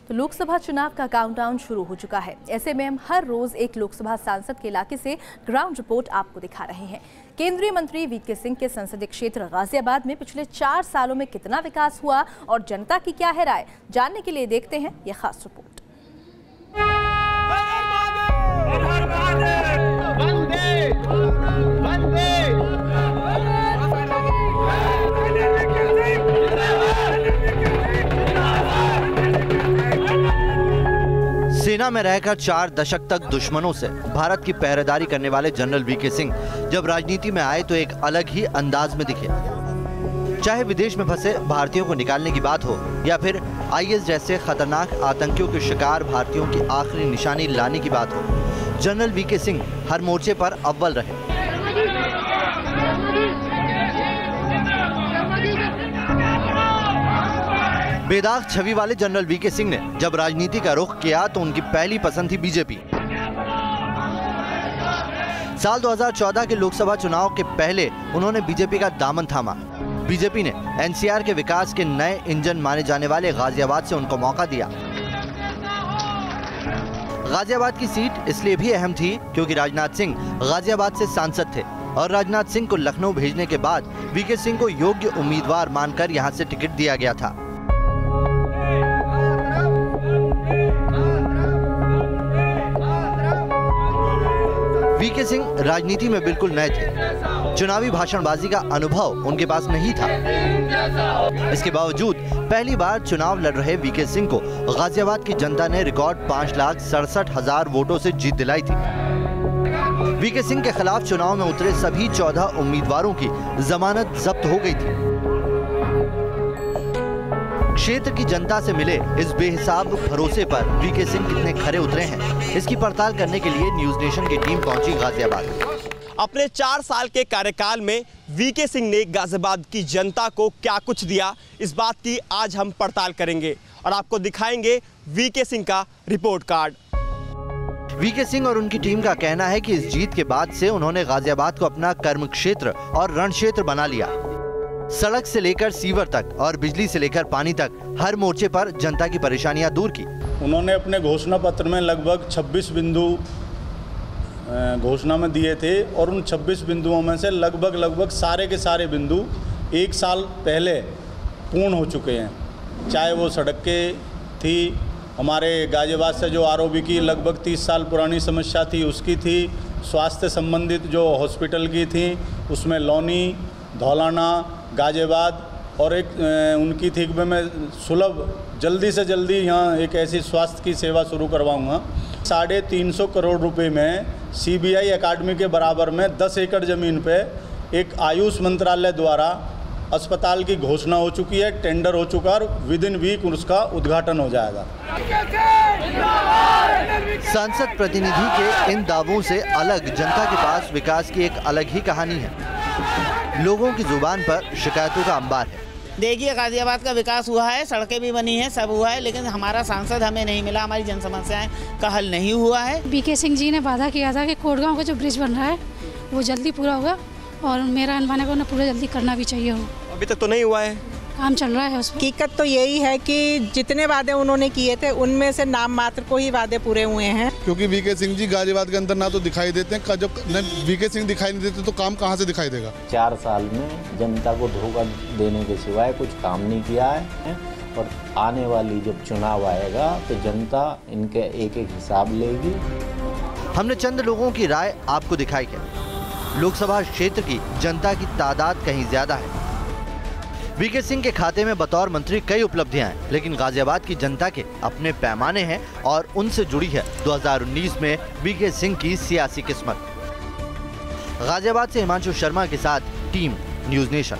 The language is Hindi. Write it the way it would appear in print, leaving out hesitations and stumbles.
तो लोकसभा चुनाव का काउंटडाउन शुरू हो चुका है। ऐसे में हम हर रोज एक लोकसभा सांसद के इलाके से ग्राउंड रिपोर्ट आपको दिखा रहे हैं। केंद्रीय मंत्री वीके सिंह के संसदीय क्षेत्र गाजियाबाद में पिछले 4 सालों में कितना विकास हुआ और जनता की क्या है राय, जानने के लिए देखते हैं ये खास रिपोर्ट। सेना में रहकर 4 दशक तक दुश्मनों से भारत की पहरेदारी करने वाले जनरल वीके सिंह जब राजनीति में आए तो एक अलग ही अंदाज में दिखे। चाहे विदेश में फंसे भारतीयों को निकालने की बात हो या फिर आईएस जैसे खतरनाक आतंकियों के शिकार भारतीयों की आखिरी निशानी लाने की बात हो, जनरल वीके सिंह हर मोर्चे पर अव्वल रहे। बेदाग छवि वाले जनरल वीके सिंह ने जब राजनीति का रुख किया तो उनकी पहली पसंद थी बीजेपी। साल 2014 के लोकसभा चुनाव के पहले उन्होंने बीजेपी का दामन थामा। बीजेपी ने एनसीआर के विकास के नए इंजन माने जाने वाले गाजियाबाद से उनको मौका दिया। गाजियाबाद की सीट इसलिए भी अहम थी क्योंकि राजनाथ सिंह गाजियाबाद से सांसद थे और राजनाथ सिंह को लखनऊ भेजने के बाद वीके सिंह को योग्य उम्मीदवार मानकर यहां से टिकट दिया गया था। वीके सिंह राजनीति में बिल्कुल नए थे। चुनावी भाषणबाजी का अनुभव उनके पास नहीं था। इसके बावजूद पहली बार चुनाव लड़ रहे वीके सिंह को गाजियाबाद की जनता ने रिकॉर्ड 5,67,000 वोटों से जीत दिलाई थी। वीके सिंह के खिलाफ चुनाव में उतरे सभी 14 उम्मीदवारों की जमानत जब्त हो गई थी। क्षेत्र की जनता से मिले इस बेहिसाब भरोसे पर वीके सिंह कितने खरे उतरे हैं, इसकी पड़ताल करने के लिए न्यूज नेशन की टीम पहुंची गाजियाबाद। अपने 4 साल के कार्यकाल में वीके सिंह ने गाजियाबाद की जनता को क्या कुछ दिया, इस बात की आज हम पड़ताल करेंगे और आपको दिखाएंगे वीके सिंह का रिपोर्ट कार्ड। वीके सिंह और उनकी टीम का कहना है कि इस जीत के बाद से उन्होंने गाजियाबाद को अपना कर्म क्षेत्र और रण क्षेत्र बना लिया। सड़क से लेकर सीवर तक और बिजली से लेकर पानी तक हर मोर्चे पर जनता की परेशानियां दूर की। उन्होंने अपने घोषणा पत्र में लगभग 26 बिंदु घोषणा में दिए थे और उन 26 बिंदुओं में से लगभग सारे के सारे बिंदु 1 साल पहले पूर्ण हो चुके हैं। चाहे वो सड़कें थी, हमारे गाजियाबाद से जो आरओबी की लगभग 30 साल पुरानी समस्या थी उसकी थी, स्वास्थ्य संबंधित जो हॉस्पिटल की थी उसमें लौनी, धौलाना, गाजियाबाद और एक उनकी थी कि मैं सुलभ जल्दी से जल्दी यहाँ एक ऐसी स्वास्थ्य की सेवा शुरू करवाऊँगा। 350 करोड़ रुपए में सीबीआई अकादमी के बराबर में 10 एकड़ ज़मीन पे एक आयुष मंत्रालय द्वारा अस्पताल की घोषणा हो चुकी है, टेंडर हो चुका और विदिन वीक उसका उद्घाटन हो जाएगा। सांसद प्रतिनिधि के इन दावों से अलग जनता के पास विकास की एक अलग ही कहानी है। लोगों की जुबान पर शिकायतों का अंबार है। देखिए, गाजियाबाद का विकास हुआ है, सड़कें भी बनी हैं, सब हुआ है, लेकिन हमारा सांसद हमें नहीं मिला, हमारी जन समस्याएं का हल नहीं हुआ है। वीके सिंह जी ने वादा किया था कि कोटगांव का जो ब्रिज बन रहा है वो जल्दी पूरा होगा और मेरा अनमाने को उन्हें पूरा जल्दी करना भी चाहिए हो। अभी तक तो नहीं हुआ है, काम चल रहा है उसमें। हकीकत तो यही है कि जितने वादे उन्होंने किए थे उनमें से नाम मात्र को ही वादे पूरे हुए हैं। क्योंकि वीके सिंह जी गाजियाबाद के अंदर ना तो दिखाई देते हैं, जब वीके सिंह दिखाई नहीं देते तो काम कहाँ से दिखाई देगा। 4 साल में जनता को धोखा देने के सिवाय कुछ काम नहीं किया है और आने वाली जब चुनाव आएगा तो जनता इनके एक हिसाब लेगी। हमने चंद लोगों की राय आपको दिखाई है। लोकसभा क्षेत्र की जनता की तादाद कहीं ज्यादा है। वीके सिंह के खाते में बतौर मंत्री कई उपलब्धियां हैं, लेकिन गाजियाबाद की जनता के अपने पैमाने हैं और उनसे जुड़ी है 2019 में वीके सिंह की सियासी किस्मत। गाजियाबाद से हिमांशु शर्मा के साथ टीम न्यूज नेशन।